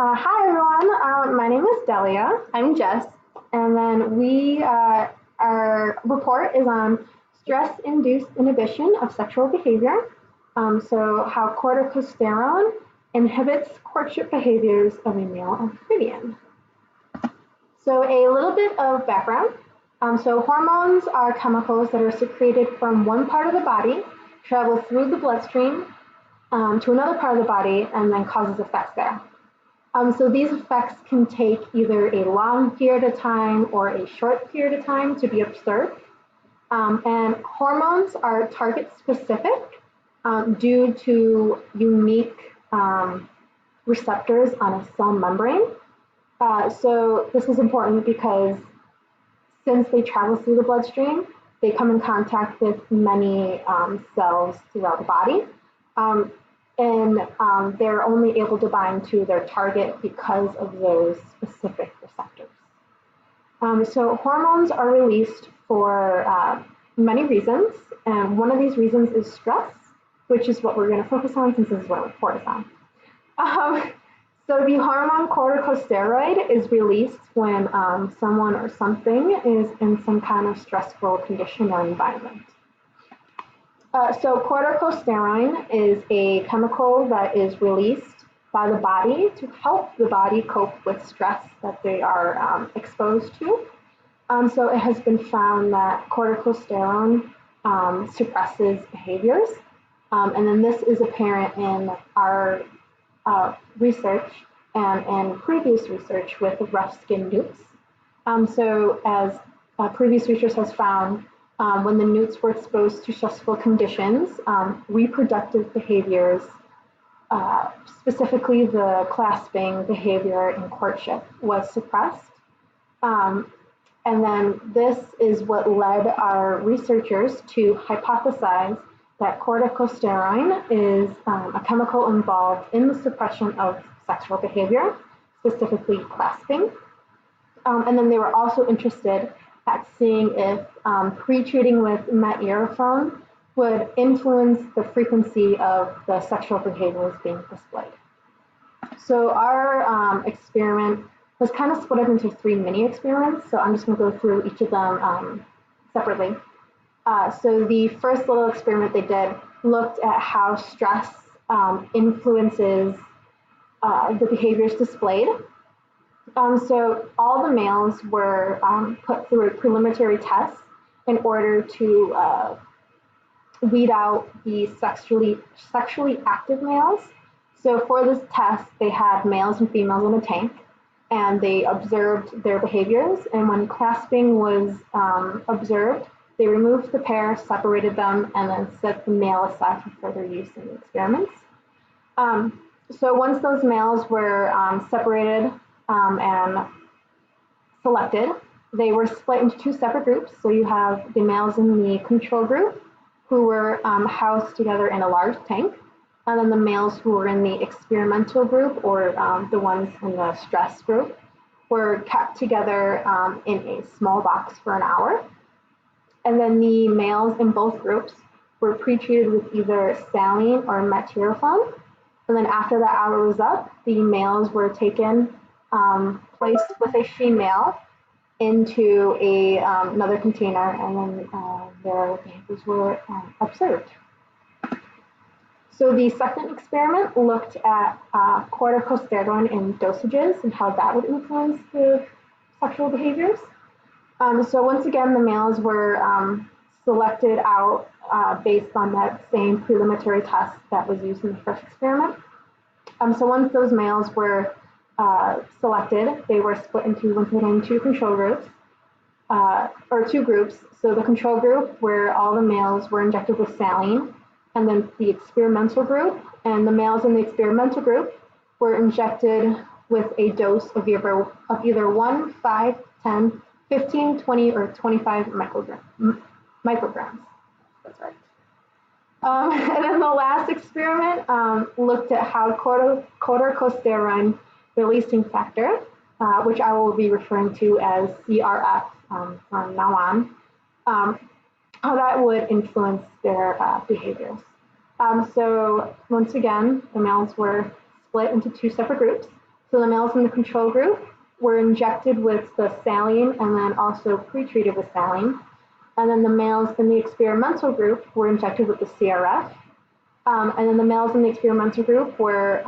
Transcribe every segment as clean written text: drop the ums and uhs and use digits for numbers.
Hi everyone, my name is Delia. I'm Jess, and then our report is on stress-induced inhibition of sexual behavior. So how corticosterone inhibits courtship behaviors of a male amphibian. So a little bit of background. So hormones are chemicals that are secreted from one part of the body, travel through the bloodstream to another part of the body, and then causes effects there. So these effects can take either a long period of time or a short period of time to be observed. And hormones are target specific due to unique receptors on a cell membrane. So this is important because since they travel through the bloodstream, they come in contact with many cells throughout the body. And they're only able to bind to their target because of those specific receptors. So hormones are released for many reasons, and one of these reasons is stress, which is what we're going to focus on since this is what our report is on. So the hormone corticosteroid is released when someone or something is in some kind of stressful condition or environment. So corticosterone is a chemical that is released by the body to help the body cope with stress that they are exposed to. So it has been found that corticosterone suppresses behaviors. And then this is apparent in our research and previous research with rough skin newts. So as previous research has found, when the newts were exposed to stressful conditions, reproductive behaviors, specifically the clasping behavior in courtship, was suppressed. And then this is what led our researchers to hypothesize that corticosterone is a chemical involved in the suppression of sexual behavior, specifically clasping. And then they were also interested at seeing if pre-treating with metirofone would influence the frequency of the sexual behaviors being displayed. So our experiment was kind of split up into 3 mini experiments, so I'm just going to go through each of them separately. So the first little experiment they did looked at how stress influences the behaviors displayed. So all the males were put through a preliminary test in order to weed out the sexually active males. So for this test, they had males and females in a tank, and they observed their behaviors. And when clasping was observed, they removed the pair, separated them, and then set the male aside for further use in the experiments. So once those males were separated and selected, they were split into 2 separate groups. So you have the males in the control group who were housed together in a large tank, and then the males who were in the experimental group, or the ones in the stress group, were kept together in a small box for an hour. And then the males in both groups were pre-treated with either saline or metirofone. And then after the hour was up, the males were taken, placed with a female into another container, and then their behaviors were observed. So the second experiment looked at corticosteroid in dosages and how that would influence the sexual behaviors. So once again, the males were selected out based on that same preliminary test that was used in the first experiment. So once those males were selected, they were split into once again 2 control groups, or 2 groups. So the control group, where all the males were injected with saline, and then the experimental group, and the males in the experimental group were injected with a dose of either 1, 5, 10, 15, 20, or 25 micrograms. That's right. And then the last experiment looked at how corticosterone releasing factor, which I will be referring to as CRF from now on, how that would influence their behaviors. So once again, the males were split into 2 separate groups. So the males in the control group were injected with the saline and then also pretreated with saline. And then the males in the experimental group were injected with the CRF. And then the males in the experimental group were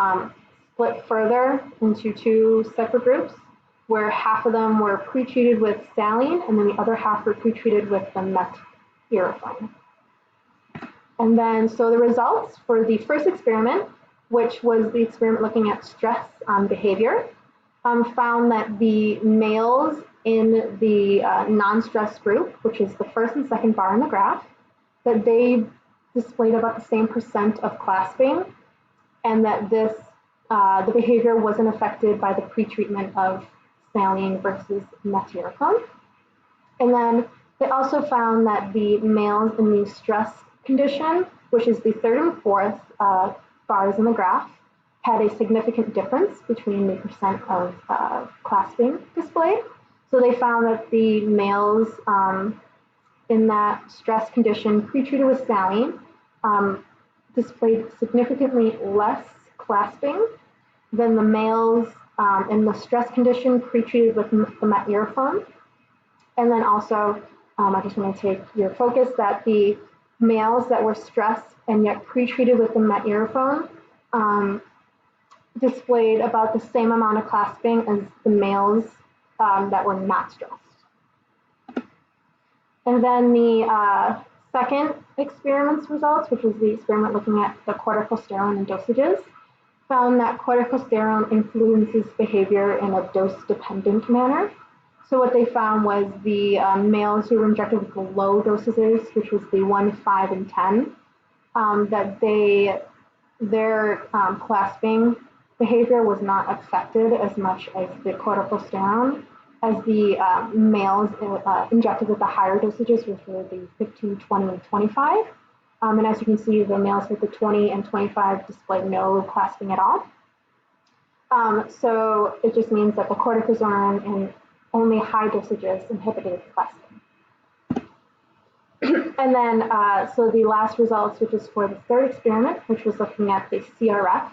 split further into two separate groups, where half of them were pretreated with saline and then the other half were pretreated with the metirofine. And then, so the results for the first experiment, which was the experiment looking at stress on behavior, found that the males in the non-stress group, which is the first and second bar in the graph, that they displayed about the same percent of clasping, and that this the behavior wasn't affected by the pretreatment of saline versus metirofine. And then they also found that the males in the stress condition, which is the third and fourth bars in the graph, had a significant difference between the percent of clasping displayed. So they found that the males in that stress condition pretreated with saline displayed significantly less clasping than the males in the stress condition pretreated with the metirofine. And then also, I just want to take your focus that the males that were stressed and yet pretreated with the metirofine displayed about the same amount of clasping as the males that were not stressed. And then the second experiment's results, which was the experiment looking at the corticosterone and dosages, found that corticosterone influences behavior in a dose-dependent manner. So what they found was the males who were injected with the low dosages, which was the 1, 5, and 10, that their clasping behavior was not affected as much as the corticosterone as the males injected with the higher dosages, which were the 15, 20, and 25. And as you can see, the males with the 20 and 25 displayed no clasping at all. So it just means that the cortisone in only high dosages inhibited clasping. And then, so the last results, which is for the third experiment, which was looking at the CRF.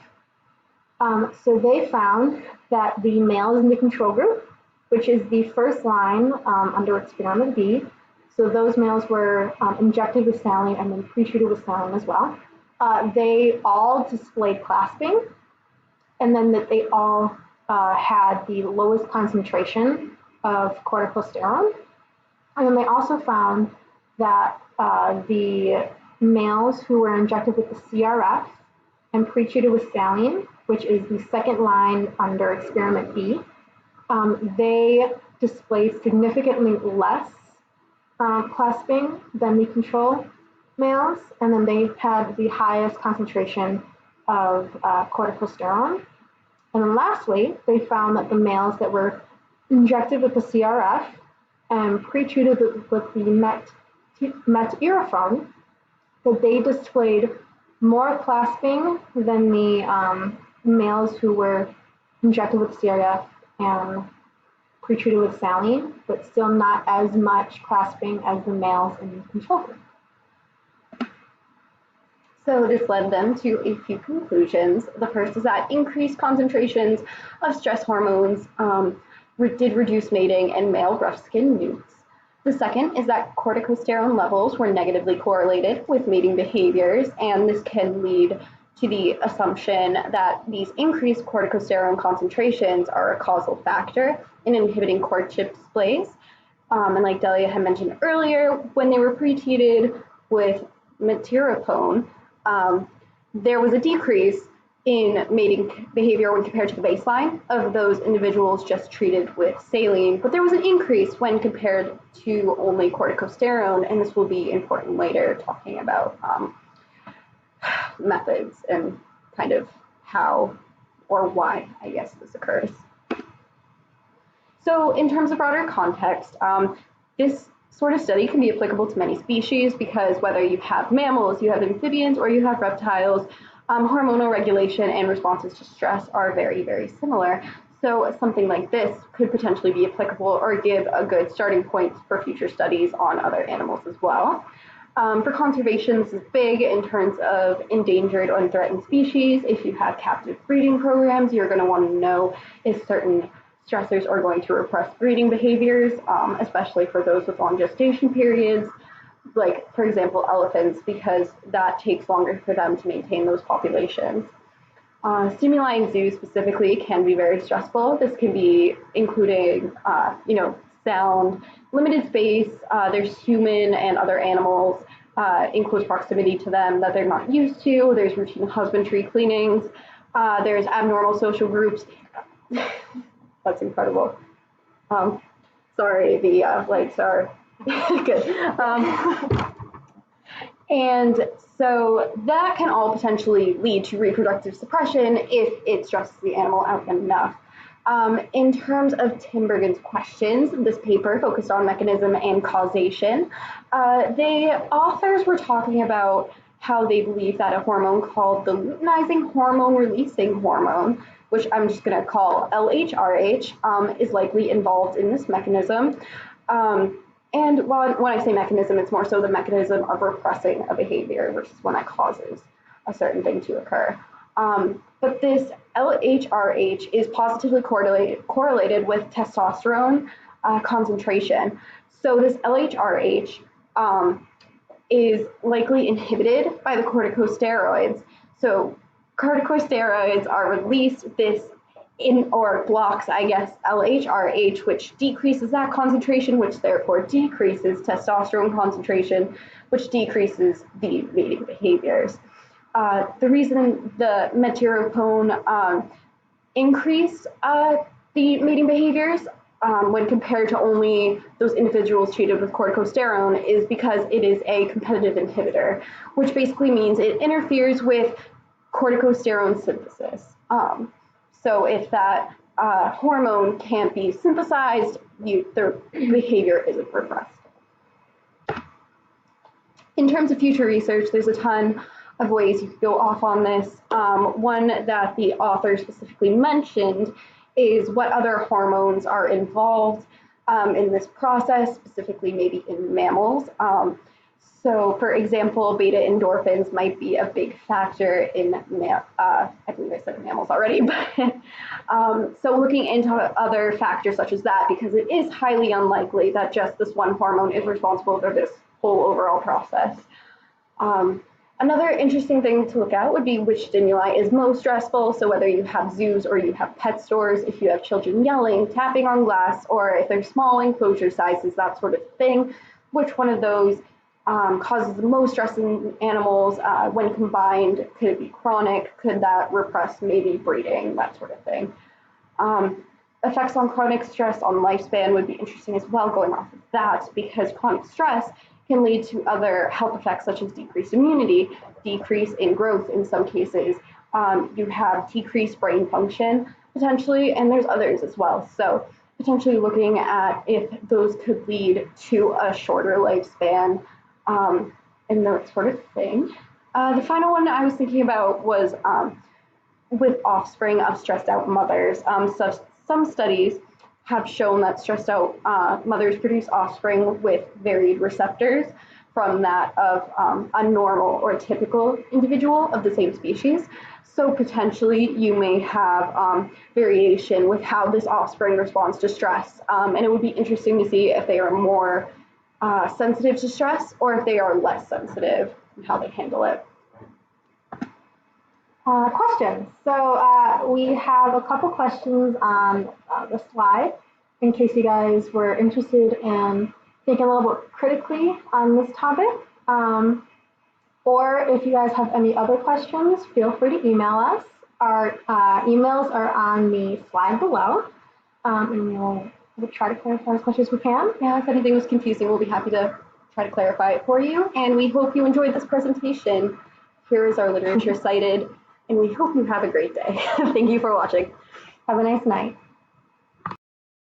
So they found that the males in the control group, which is the first line under experiment B, so those males were injected with saline and then pretreated with saline as well. They all displayed clasping, and then that they all had the lowest concentration of corticosterone. And then they also found that the males who were injected with the CRF and pretreated with saline, which is the second line under experiment B, they displayed significantly less clasping than the control males, and then they had the highest concentration of corticosterone. And then lastly, they found that the males that were injected with the CRF and pretreated with the metirofine, that they displayed more clasping than the males who were injected with CRF and pretreated with saline, but still not as much clasping as the males in the control group. So this led them to a few conclusions. The first is that increased concentrations of stress hormones did reduce mating in male rough-skinned newts. The second is that corticosterone levels were negatively correlated with mating behaviors, and this can lead to the assumption that these increased corticosterone concentrations are a causal factor in inhibiting courtship displays. And like Delia had mentioned earlier, when they were pretreated with metirofine, there was a decrease in mating behavior when compared to the baseline of those individuals just treated with saline, but there was an increase when compared to only corticosterone, and this will be important later talking about methods and kind of how or why, I guess, this occurs. So in terms of broader context, this sort of study can be applicable to many species because whether you have mammals, you have amphibians, or you have reptiles, hormonal regulation and responses to stress are very, very similar. So something like this could potentially be applicable or give a good starting point for future studies on other animals as well. For conservation, this is big in terms of endangered or threatened species. If you have captive breeding programs, you're going to want to know if certain stressors are going to repress breeding behaviors, especially for those with long gestation periods, like, for example, elephants, because that takes longer for them to maintain those populations. Stimuli in zoos specifically can be very stressful. This can be including, sound, limited space. There's human and other animals in close proximity to them that they're not used to. There's routine husbandry cleanings. There's abnormal social groups. That's incredible. Sorry, the lights are good. And so that can all potentially lead to reproductive suppression if it stresses the animal out enough. In terms of Tinbergen's questions, this paper focused on mechanism and causation. The authors were talking about how they believe that a hormone called the luteinizing hormone releasing hormone, which I'm just going to call LHRH, is likely involved in this mechanism. And when I say mechanism, it's more so the mechanism of repressing a behavior versus when it causes a certain thing to occur. But this LHRH is positively correlated with testosterone concentration. So this LHRH is likely inhibited by the corticosteroids. So corticosteroids are released blocks, LHRH, which decreases that concentration, which therefore decreases testosterone concentration, which decreases the mating behaviors. The reason the meteropone increased the mating behaviors when compared to only those individuals treated with corticosterone is because it is a competitive inhibitor, which basically means it interferes with corticosterone synthesis. So if that hormone can't be synthesized, their behavior isn't repressed. In terms of future research, there's a ton of ways you could go off on this. One that the author specifically mentioned is what other hormones are involved in this process, specifically maybe in mammals. So, for example, beta endorphins might be a big factor in, I believe I said mammals already, but so looking into other factors such as that, because it is highly unlikely that just this one hormone is responsible for this whole overall process. Another interesting thing to look at would be which stimuli is most stressful. So whether you have zoos or you have pet stores, if you have children yelling, tapping on glass, or if they're small enclosure sizes, that sort of thing, which one of those causes the most stress in animals when combined? Could it be chronic? Could that repress maybe breeding, that sort of thing? Effects on chronic stress on lifespan would be interesting as well, going off of that, because chronic stress can lead to other health effects such as decreased immunity, decrease in growth in some cases. You have decreased brain function potentially, and there's others as well. So potentially looking at if those could lead to a shorter lifespan and that sort of thing. The final one I was thinking about was with offspring of stressed out mothers. So some studies have shown that stressed out mothers produce offspring with varied receptors from that of a normal or typical individual of the same species. So potentially you may have variation with how this offspring responds to stress. And it would be interesting to see if they are more sensitive to stress or if they are less sensitive and how they handle it. Questions. So we have a couple questions on the slide in case you guys were interested in thinking a little bit critically on this topic. Or if you guys have any other questions, feel free to email us. Our emails are on the slide below, and we'll try to clarify as much as we can. Yeah, if anything was confusing, we'll be happy to try to clarify it for you. And we hope you enjoyed this presentation. Here is our literature cited, and we hope you have a great day. Thank you for watching. Have a nice night.